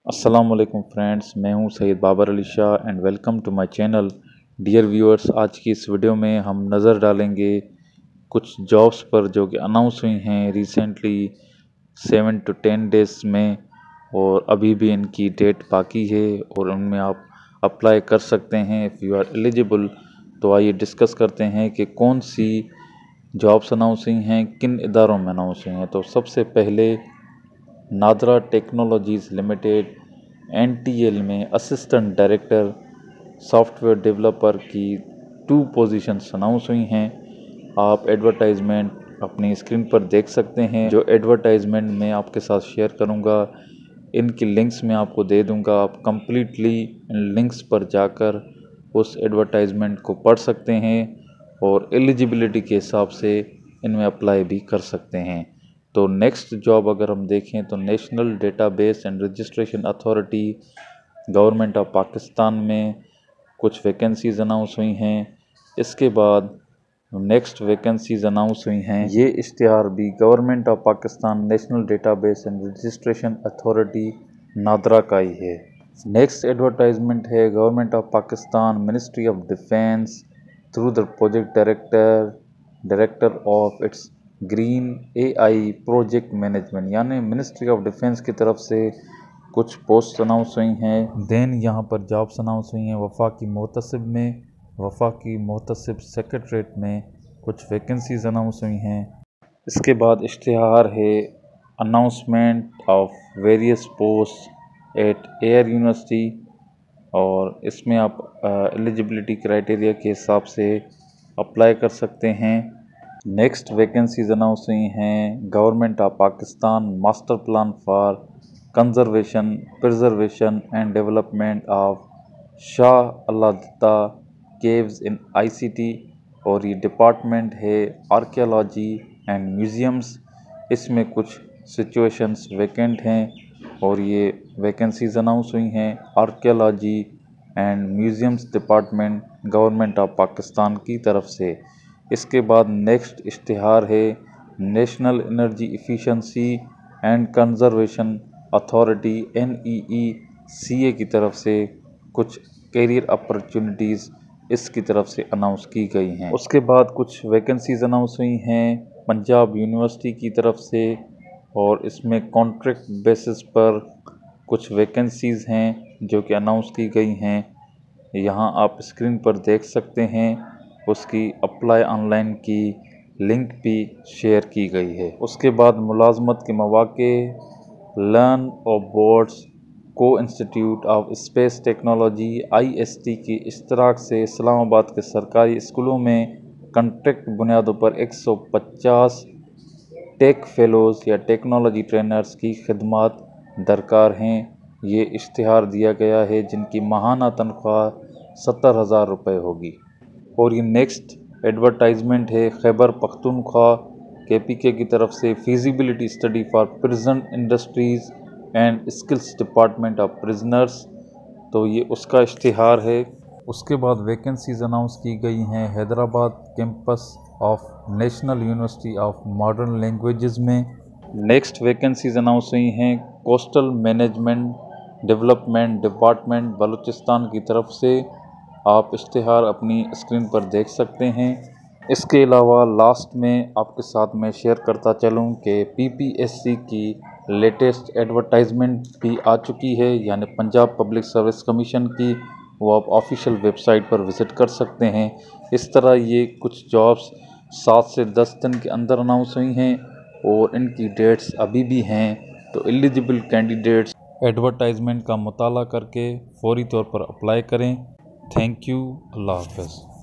अस्सलाम वालेकुम फ्रेंड्स, मैं हूं Syed Babar Ali Shah and welcome to my channel. Dear viewers, आज की इस वीडियो में हम नज़र डालेंगे कुछ जॉब्स पर जो कि अनाउंस हुई हैं रिसेंटली 7 to 10 डेज़ में, और अभी भी इनकी डेट बाकी है और उनमें आप अप्लाई कर सकते हैं इफ़ यू आर एलिजिबल। तो आइए डिस्कस करते हैं कि कौन सी जॉब्स अनाउंस हुई हैं, किन इदारों में अनाउंस हुई हैं। तो सबसे पहले नादरा टेक्नोलॉजीज़ लिमिटेड NTL में असिस्टेंट डायरेक्टर सॉफ्टवेयर डेवलपर की 2 पोजीशंस अनाउंस हुई हैं। आप एडवर्टाइजमेंट अपनी स्क्रीन पर देख सकते हैं। जो एडवर्टाइजमेंट मैं आपके साथ शेयर करूंगा, इनकी लिंक्स मैं आपको दे दूंगा। आप कंप्लीटली इन लिंक्स पर जाकर उस एडवर्टाइजमेंट को पढ़ सकते हैं और एलिजिबिलिटी के हिसाब से इनमें अप्लाई भी कर सकते हैं। तो नेक्स्ट जॉब अगर हम देखें तो national database and registration authority government of Pakistan में कुछ वैकेंसीज़ अनाउंस हुई हैं। इसके बाद नेक्स्ट वैकेंसीज़ अनाउंस हुई हैं। ये इश्तिहार भी government of Pakistan national database and registration authority NADRA का ही है। नेक्स्ट एडवर्टाइजमेंट है government of Pakistan ministry of defence through the project director of its green AI project management, यानी मिनिस्ट्री ऑफ डिफेंस की तरफ से कुछ पोस्ट अनाउंस हुई हैं। देन यहाँ पर जॉब्स अनाउंस हुई हैं वफाकी मोहतसिब में, वफाकी मोहतसिब सेक्रेटरीट में कुछ वैकेंसीज अनाउंस हुई हैं। इसके बाद इश्तिहार है announcement of various post at air university, और इसमें आप एलिजिबिलिटी क्राइटेरिया के हिसाब से अप्लाई कर सकते हैं। नेक्स्ट वैकेंसीज अनाउंस हुई हैं government of Pakistan master plan for conservation preservation and development of Shah Allahdatta caves in ICT, और ये डिपार्टमेंट है आर्कियोलॉजी एंड म्यूज़ियम्स। इसमें कुछ सिचुएशंस वैकेंट हैं और ये वैकेंसीज अनाउंस हुई हैं archaeology and museums department government of Pakistan की तरफ से। इसके बाद नेक्स्ट इश्तिहार है national energy efficiency and conservation authority NEECA की तरफ से कुछ कैरियर अपॉर्चुनिटीज़ इसकी तरफ से अनाउंस की गई हैं। उसके बाद कुछ वैकेंसीज अनाउंस हुई हैं पंजाब यूनिवर्सिटी की तरफ से, और इसमें कॉन्ट्रैक्ट बेसिस पर कुछ वैकेंसीज़ हैं जो कि अनाउंस की गई हैं। यहाँ आप स्क्रीन पर देख सकते हैं, उसकी अप्लाई ऑनलाइन की लिंक भी शेयर की गई है। उसके बाद मुलाजमत के मौके लर्न ऑफ बोर्ड्स को institute of space technology IST की इश्तराक से इस्लामाबाद के सरकारी स्कूलों में कॉन्ट्रैक्ट बुनियादों पर 150 टेक फेलोज़ या टेक्नोलॉजी ट्रेनर्स की खिदमत दरकार हैं। ये इश्तिहार दिया गया है जिनकी माहाना तनख्वाह 70,000 रुपये होगी। और ये नेक्स्ट एडवर्टाइजमेंट है खैबर पख्तूनख्वा KPK की तरफ से feasibility study for prison industries and skills department of prisoners, तो ये उसका इश्तिहार है। उसके बाद वैकेंसीज अनाउंस की गई हैं Hyderabad campus of national university of modern languages में। नेक्स्ट वैकेंसीज अनाउंस हुई हैं coastal management development department Balochistan की तरफ से। आप इश्तिहार अपनी स्क्रीन पर देख सकते हैं। इसके अलावा लास्ट में आपके साथ मैं शेयर करता चलूं कि PPSC की लेटेस्ट एडवर्टाइजमेंट भी आ चुकी है, यानी पंजाब पब्लिक सर्विस कमीशन की। वो आप ऑफिशियल वेबसाइट पर विज़िट कर सकते हैं। इस तरह ये कुछ जॉब्स 7 से 10 दिन के अंदर अनाउंस हुई हैं और इनकी डेट्स अभी भी हैं। तो एलिजिबल कैंडिडेट्स एडवर्टाइजमेंट का मुताला करके फौरी तौर पर अप्लाई करें। Thank you. अल्लाह हाफ़िज़।